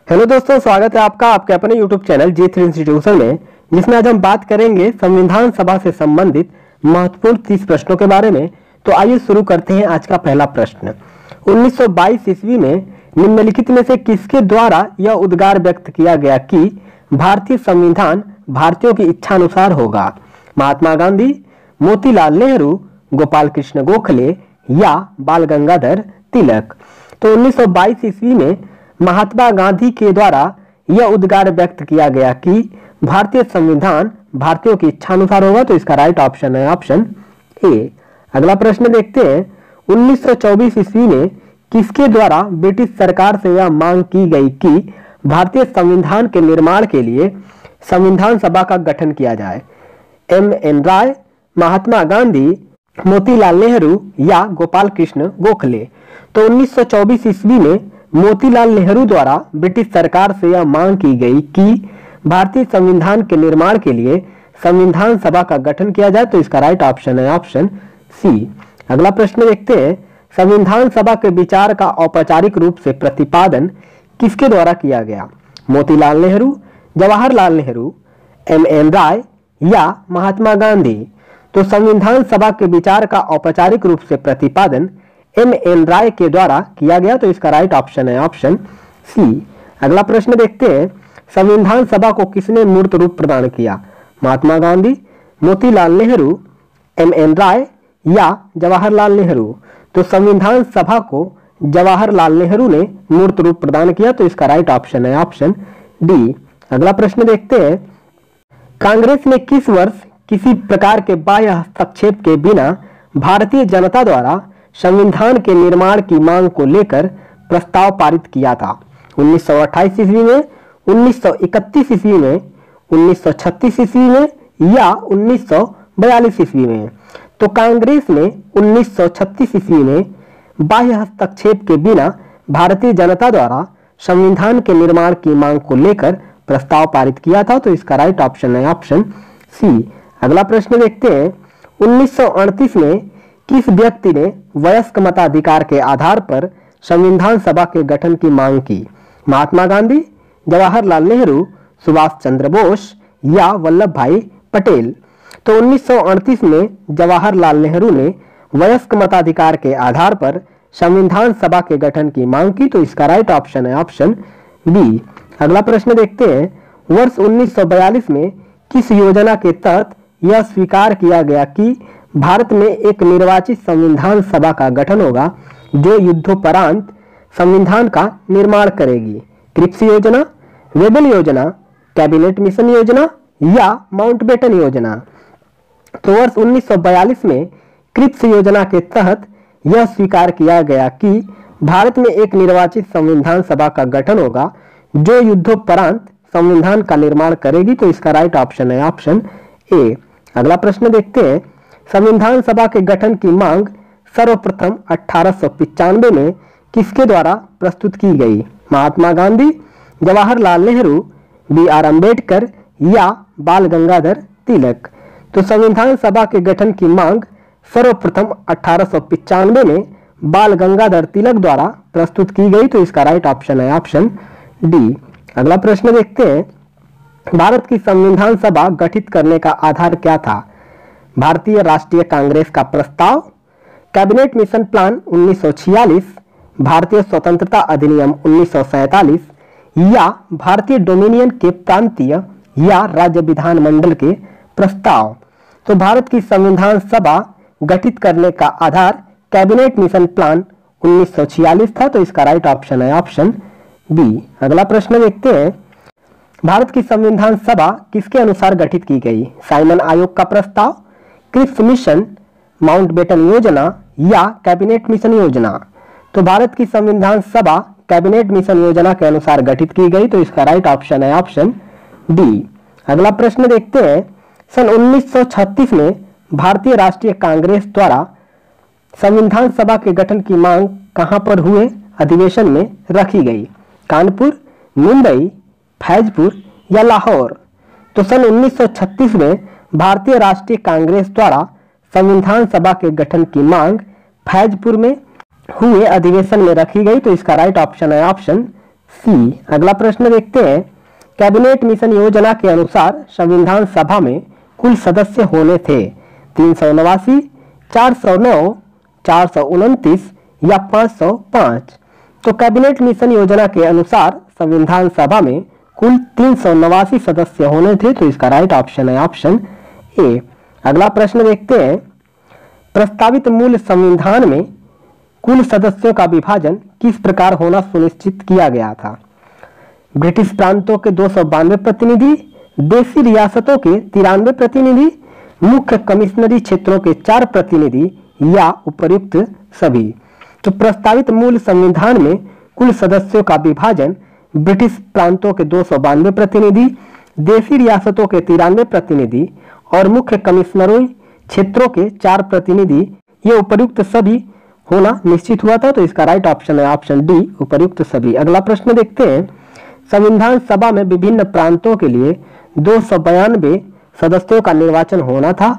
Hello दोस्तों, स्वागत है आपका आपके अपने यूट्यूब चैनल G3 इंस्टीट्यूशन में, जिसमें आज हम बात करेंगे संविधान सभा से संबंधित महत्वपूर्ण 30 प्रश्नों के बारे में। तो आइए शुरू करते हैं आज का पहला प्रश्न। 1922 ईस्वी में निम्नलिखित में से किसके द्वारा यह उद्गार व्यक्त किया गया कि भारतीय संविधान भारतीयों की इच्छानुसार होगा? महात्मा गांधी, मोतीलाल नेहरू, गोपाल कृष्ण गोखले या बाल गंगाधर तिलक? तो 1922 ईस्वी में महात्मा गांधी के द्वारा यह उद्गार व्यक्त किया गया कि भारतीय संविधान भारतीयों की इच्छानुसार होगा। तो इसका राइट ऑप्शन है ऑप्शन ए। अगला प्रश्न देखते हैं। 1924 ईस्वी में किसके द्वारा ब्रिटिश सरकार से यह मांग की गई कि भारतीय संविधान के निर्माण के लिए संविधान सभा का गठन किया जाए? M.N. राय, महात्मा गांधी, मोतीलाल नेहरू या गोपाल कृष्ण गोखले? तो 1924 ईस्वी में मोतीलाल नेहरू द्वारा ब्रिटिश सरकार से यह मांग की गई कि भारतीय संविधान के निर्माण के लिए संविधान सभा का गठन किया जाए। तो इसका राइट ऑप्शन है ऑप्शन सी। अगला प्रश्न देखते हैं। संविधान सभा के विचार का औपचारिक रूप से प्रतिपादन किसके द्वारा किया गया? मोतीलाल नेहरू, जवाहरलाल नेहरू, M.N. राय या महात्मा गांधी? तो संविधान सभा के विचार का औपचारिक रूप से प्रतिपादन M.N. राय के द्वारा किया गया। तो इसका राइट ऑप्शन है ऑप्शन सी। अगला प्रश्न देखते हैं। संविधान सभा को किसने मूर्त रूप प्रदान किया? महात्मा गांधी, मोतीलाल नेहरू, M.N. राय या जवाहरलाल नेहरू? तो संविधान सभा को जवाहरलाल नेहरू ने मूर्त रूप प्रदान किया। तो इसका राइट ऑप्शन है ऑप्शन डी। अगला प्रश्न देखते हैं। कांग्रेस ने किस वर्ष किसी प्रकार के बाह्य हस्तक्षेप के बिना भारतीय जनता द्वारा संविधान के निर्माण की मांग को लेकर प्रस्ताव पारित किया था? 1928 ईस्वी में, 1931 ईस्वी में, 1936 ईस्वी में या 1942 ईस्वी में? तो कांग्रेस ने 1936 ईस्वी में बाह्य हस्तक्षेप के बिना भारतीय जनता द्वारा संविधान के निर्माण की मांग को लेकर प्रस्ताव पारित किया था। तो इसका राइट ऑप्शन है ऑप्शन सी। अगला प्रश्न देखते हैं। 1938 में किस व्यक्ति ने वयस्क मताधिकार के आधार पर संविधान सभा के गठन की मांग की? महात्मा गांधी, जवाहरलाल नेहरू, सुभाष चंद्र बोस या वल्लभ भाई पटेल? तो 1938 में जवाहरलाल नेहरू ने वयस्क मताधिकार के आधार पर संविधान सभा के गठन की मांग की। तो इसका राइट ऑप्शन है ऑप्शन बी। अगला प्रश्न देखते हैं। वर्ष 1942 में किस योजना के तहत यह स्वीकार किया गया कि भारत में एक निर्वाचित संविधान सभा का गठन होगा जो युद्धोपरांत संविधान का निर्माण करेगी? क्रिप्स योजना, वेबल योजना, कैबिनेट मिशन योजना या माउंटबेटन योजना? तो वर्ष 1942 में क्रिप्स योजना के तहत यह स्वीकार किया गया कि भारत में एक निर्वाचित संविधान सभा का गठन होगा जो युद्धोपरांत संविधान का निर्माण करेगी। तो इसका राइट ऑप्शन है ऑप्शन ए। अगला प्रश्न देखते हैं। संविधान सभा के गठन की मांग सर्वप्रथम 1895 में किसके द्वारा प्रस्तुत की गई? महात्मा गांधी, जवाहरलाल नेहरू, B.R. अम्बेडकर या बाल गंगाधर तिलक? तो संविधान सभा के गठन की मांग सर्वप्रथम 1895 में बाल गंगाधर तिलक द्वारा प्रस्तुत की गई। तो इसका राइट ऑप्शन है ऑप्शन डी। अगला प्रश्न देखते हैं। भारत की संविधान सभा गठित करने का आधार क्या था? भारतीय राष्ट्रीय कांग्रेस का प्रस्ताव, कैबिनेट मिशन प्लान 1946, भारतीय स्वतंत्रता अधिनियम 1947 या भारतीय डोमिनियन के प्रांतीय या राज्य विधानमंडल के प्रस्ताव? तो भारत की संविधान सभा गठित करने का आधार कैबिनेट मिशन प्लान 1946 था। तो इसका राइट ऑप्शन है ऑप्शन बी। अगला प्रश्न देखते हैं। भारत की संविधान सभा किसके अनुसार गठित की गई? साइमन आयोग का प्रस्ताव, क्रिप्स मिशन, माउंटबेटन योजना या कैबिनेट मिशन योजना? तो भारत की संविधान सभा कैबिनेट मिशन योजना के अनुसार गठित की गई। तो इसका राइट ऑप्शन है ऑप्शन डी। अगला प्रश्न देखते हैं। सन 1936 में भारतीय राष्ट्रीय कांग्रेस द्वारा संविधान सभा के गठन की मांग कहां पर हुए अधिवेशन में रखी गई? कानपुर, मुंबई, फैजपुर या लाहौर? तो सन 1936 में भारतीय राष्ट्रीय कांग्रेस द्वारा संविधान सभा के गठन की मांग फैजपुर में हुए अधिवेशन में रखी गई। तो इसका राइट ऑप्शन है ऑप्शन सी। अगला प्रश्न देखते हैं, कैबिनेट मिशन योजना के अनुसार संविधान सभा में कुल सदस्य होने थे 389, 409, 429 या 505। तो कैबिनेट मिशन योजना के अनुसार संविधान सभा में कुल 389 सदस्य होने थे, तो इसका राइट ऑप्शन है ऑप्शन ए। अगला प्रश्न देखते हैं, प्रस्तावित मूल संविधान में कुल सदस्यों का विभाजन किस प्रकार होना सुनिश्चित किया गया था? ब्रिटिश प्रांतों के 292 प्रतिनिधि, देशी रियासतों के 93 प्रतिनिधि, मुख्य कमिश्नरी क्षेत्रों के 4 प्रतिनिधि या उपर्युक्त सभी। तो प्रस्तावित मूल संविधान में कुल सदस्यों का विभाजन ब्रिटिश प्रांतों के 292 प्रतिनिधि, देशी रियासतों के 93 प्रतिनिधि और मुख्य कमिश्नरी क्षेत्रों के 4 प्रतिनिधि ये उपर्युक्त सभी होना निश्चित हुआ था। तो इसका राइट ऑप्शन है ऑप्शन डी, उपर्युक्त सभी। अगला प्रश्न देखते हैं, संविधान सभा में विभिन्न प्रांतों के लिए 292 सदस्यों का निर्वाचन होना था।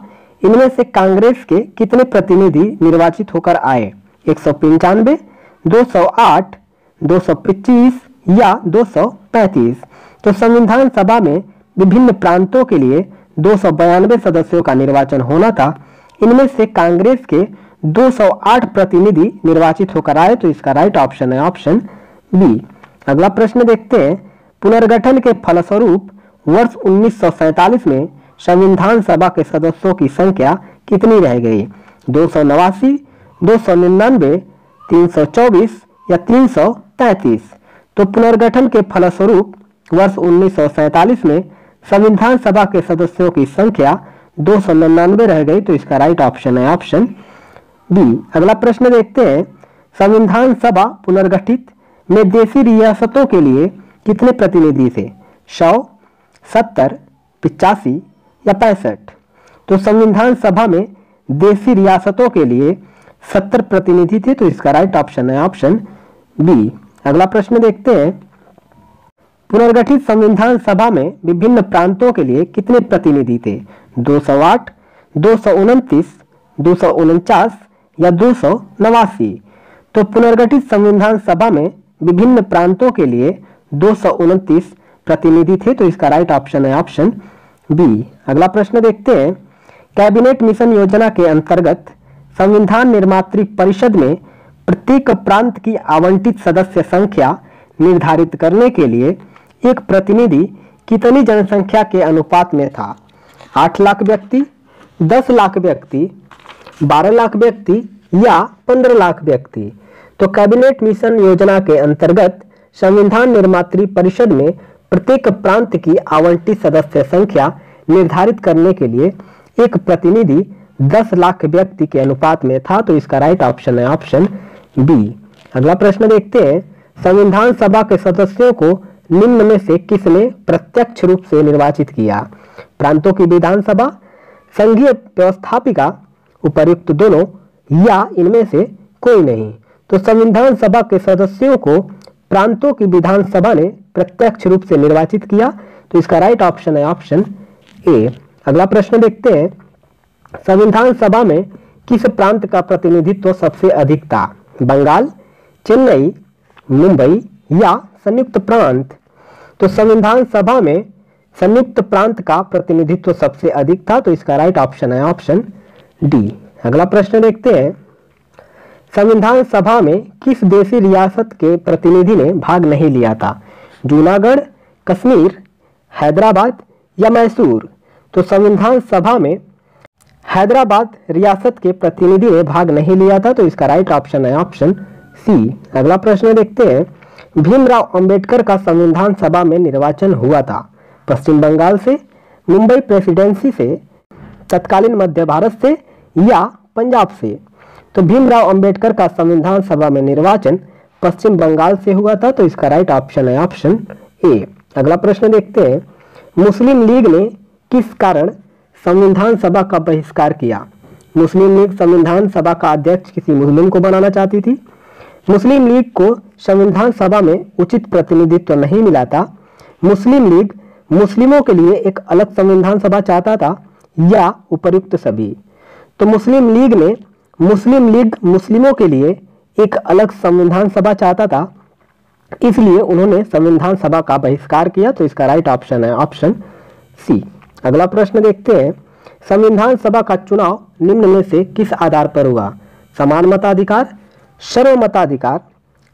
इनमें से कांग्रेस के कितने प्रतिनिधि निर्वाचित होकर आए? 195, 208, 225 या 235। तो संविधान सभा में विभिन्न प्रांतों के लिए 292 सदस्यों का निर्वाचन होना था। इनमें से कांग्रेस के 208 प्रतिनिधि निर्वाचित होकर आए, तो इसका राइट ऑप्शन है ऑप्शन बी। अगला प्रश्न देखते हैं, पुनर्गठन के फलस्वरूप वर्ष 1947 में संविधान सभा के सदस्यों की संख्या कितनी रह गई? 289, 299, 324 या 333। तो पुनर्गठन के फलस्वरूप वर्ष 1947 में संविधान सभा के सदस्यों की संख्या 299 रह गई, तो इसका राइट ऑप्शन है ऑप्शन बी। अगला प्रश्न देखते हैं, संविधान सभा पुनर्गठित में देशी रियासतों के लिए कितने प्रतिनिधि थे? 100, 70, 85 या 65। तो संविधान सभा में देशी रियासतों के लिए 70 प्रतिनिधि थे, तो इसका राइट ऑप्शन है ऑप्शन बी। अगला प्रश्न देखते हैं, पुनर्गठित संविधान सभा में विभिन्न प्रांतों के लिए कितने प्रतिनिधि थे? 208, 229, 249 या 289। तो पुनर्गठित संविधान सभा में विभिन्न प्रांतों के लिए 229 प्रतिनिधि थे, तो इसका राइट ऑप्शन है ऑप्शन बी। अगला प्रश्न देखते हैं, कैबिनेट मिशन योजना के अंतर्गत संविधान निर्मात्री परिषद में प्रत्येक प्रांत की आवंटित सदस्य संख्या निर्धारित करने के लिए एक प्रतिनिधि कितनी जनसंख्या के अनुपात में था? 8 लाख व्यक्ति, 10 लाख व्यक्ति, 12 लाख व्यक्ति या 15 लाख व्यक्ति। तो कैबिनेट मिशन योजना के अंतर्गत संविधान निर्मात्री परिषद में प्रत्येक प्रांत की आवंटित सदस्य संख्या निर्धारित करने के लिए एक प्रतिनिधि 10 लाख व्यक्ति के अनुपात में था, तो इसका राइट ऑप्शन है ऑप्शन बी। अगला प्रश्न देखते हैं, संविधान सभा के सदस्यों को निम्न में से किसने प्रत्यक्ष रूप से निर्वाचित किया? प्रांतों की विधानसभा, संघीय व्यवस्थापिका, उपर्युक्त दोनों या इनमें से कोई नहीं। तो संविधान सभा के सदस्यों को प्रांतों की विधानसभा ने प्रत्यक्ष रूप से निर्वाचित किया, तो इसका राइट ऑप्शन है ऑप्शन ए। अगला प्रश्न देखते हैं, संविधान सभा में किस प्रांत का प्रतिनिधित्व सबसे अधिक था? बंगाल, चेन्नई, मुंबई या संयुक्त प्रांत। तो संविधान सभा में संयुक्त प्रांत का प्रतिनिधित्व सबसे अधिक था, तो इसका राइट ऑप्शन है ऑप्शन डी। अगला प्रश्न देखते हैं, संविधान सभा में किस देशी रियासत के प्रतिनिधि ने भाग नहीं लिया था? जूनागढ़, कश्मीर, हैदराबाद या मैसूर। तो संविधान सभा में हैदराबाद रियासत के प्रतिनिधि ने भाग नहीं लिया था, तो इसका राइट ऑप्शन है ऑप्शन सी। अगला प्रश्न देखते हैं, भीमराव अंबेडकर का संविधान सभा में निर्वाचन हुआ था पश्चिम बंगाल से, मुंबई प्रेसिडेंसी से, तत्कालीन मध्य भारत से या पंजाब से। तो भीमराव अंबेडकर का संविधान सभा में निर्वाचन पश्चिम बंगाल से हुआ था, तो इसका राइट ऑप्शन है ऑप्शन ए। अगला प्रश्न देखते हैं, मुस्लिम लीग ने किस कारण संविधान सभा का बहिष्कार किया? मुस्लिम लीग संविधान सभा का अध्यक्ष किसी मुस्लिम को बनाना चाहती थी, मुस्लिम लीग को संविधान सभा में उचित प्रतिनिधित्व नहीं मिला था, मुस्लिम लीग मुस्लिमों के लिए एक अलग संविधान सभा चाहता था या उपर्युक्त सभी। तो मुस्लिम लीग ने मुस्लिमों के लिए एक अलग संविधान सभा चाहता था इसलिए उन्होंने संविधान सभा का बहिष्कार किया। तो इसका राइट ऑप्शन है ऑप्शन सी। अगला प्रश्न देखते हैं, संविधान सभा का चुनाव निम्न में से किस आधार पर हुआ? समान मताधिकार, सर्वमताधिकार,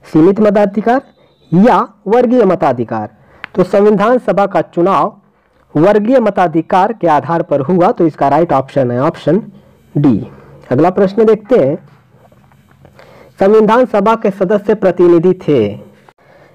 सीमित मताधिकार या वर्गीय मताधिकार? तो संविधान सभा का चुनाव वर्गीय मताधिकार के आधार पर हुआ। तो इसका राइट ऑप्शन है ऑप्शन डी। अगला प्रश्न देखते हैं, संविधान सभा के सदस्य प्रतिनिधि थे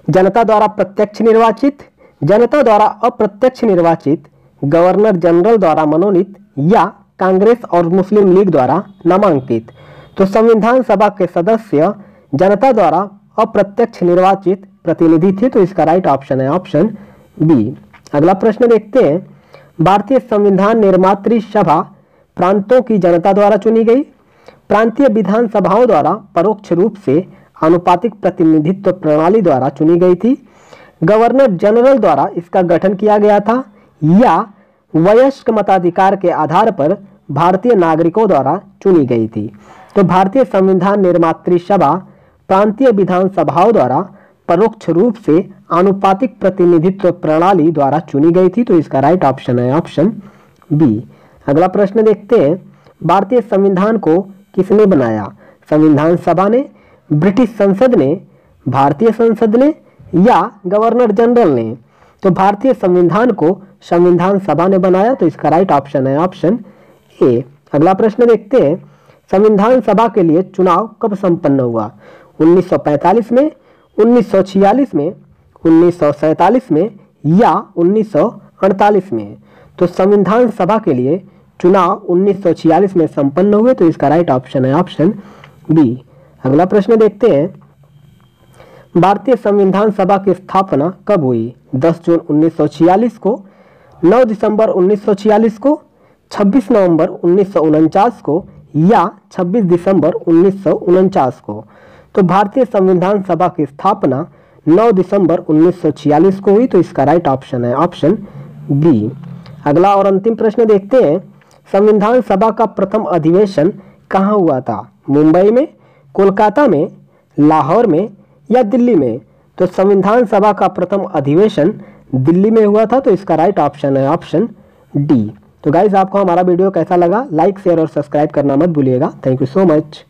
जनता द्वारा प्रत्यक्ष निर्वाचित, जनता द्वारा अप्रत्यक्ष निर्वाचित, गवर्नर जनरल द्वारा मनोनीत या कांग्रेस और मुस्लिम लीग द्वारा नामांकित? तो संविधान सभा के सदस्य जनता द्वारा अप्रत्यक्ष निर्वाचित प्रतिनिधि थे। तो इसका राइट ऑप्शन है ऑप्शन बी। अगला प्रश्न देखते हैं, भारतीय संविधान निर्मात्री सभा प्रांतों की जनता द्वारा चुनी गई, प्रांतीय विधानसभाओं द्वारा परोक्ष रूप से आनुपातिक प्रतिनिधित्व प्रणाली द्वारा चुनी गई थी, गवर्नर जनरल द्वारा इसका गठन किया गया था या वयस्क मताधिकार के आधार पर भारतीय नागरिकों द्वारा चुनी गई थी? तो भारतीय संविधान निर्मात्री सभा प्रांतीय विधानसभाओं द्वारा परोक्ष रूप से आनुपातिक प्रतिनिधित्व प्रणाली द्वारा चुनी गई थी। तो इसका राइट ऑप्शन है ऑप्शन बी। अगला प्रश्न देखते हैं, भारतीय संविधान को किसने बनाया? संविधान सभा ने, ब्रिटिश संसद ने, भारतीय संसद ने या गवर्नर जनरल ने? तो भारतीय संविधान को संविधान सभा ने बनाया। तो इसका राइट ऑप्शन है ऑप्शन ए। अगला प्रश्न देखते हैं, संविधान सभा के लिए चुनाव कब संपन्न हुआ? 1945 में, 1946 में, 1947 में या 1948 में? तो संविधान सभा के लिए चुनाव 1946 में संपन्न हुए। तो इसका राइट ऑप्शन है ऑप्शन बी। अगला प्रश्न देखते हैं, भारतीय संविधान सभा की स्थापना कब हुई? 10 जून 1946 को, 9 दिसंबर 1946 को, 26 नवंबर 1949 को या 26 दिसंबर 1949 को? तो भारतीय संविधान सभा की स्थापना 9 दिसंबर 1946 को हुई। तो इसका राइट ऑप्शन है ऑप्शन बी। अगला और अंतिम प्रश्न देखते हैं, संविधान सभा का प्रथम अधिवेशन कहाँ हुआ था? मुंबई में, कोलकाता में, लाहौर में या दिल्ली में? तो संविधान सभा का प्रथम अधिवेशन दिल्ली में हुआ था। तो इसका राइट ऑप्शन है ऑप्शन डी। तो गाइस, आपको हमारा वीडियो कैसा लगा? लाइक, शेयर और सब्सक्राइब करना मत भूलिएगा। Thank you so much.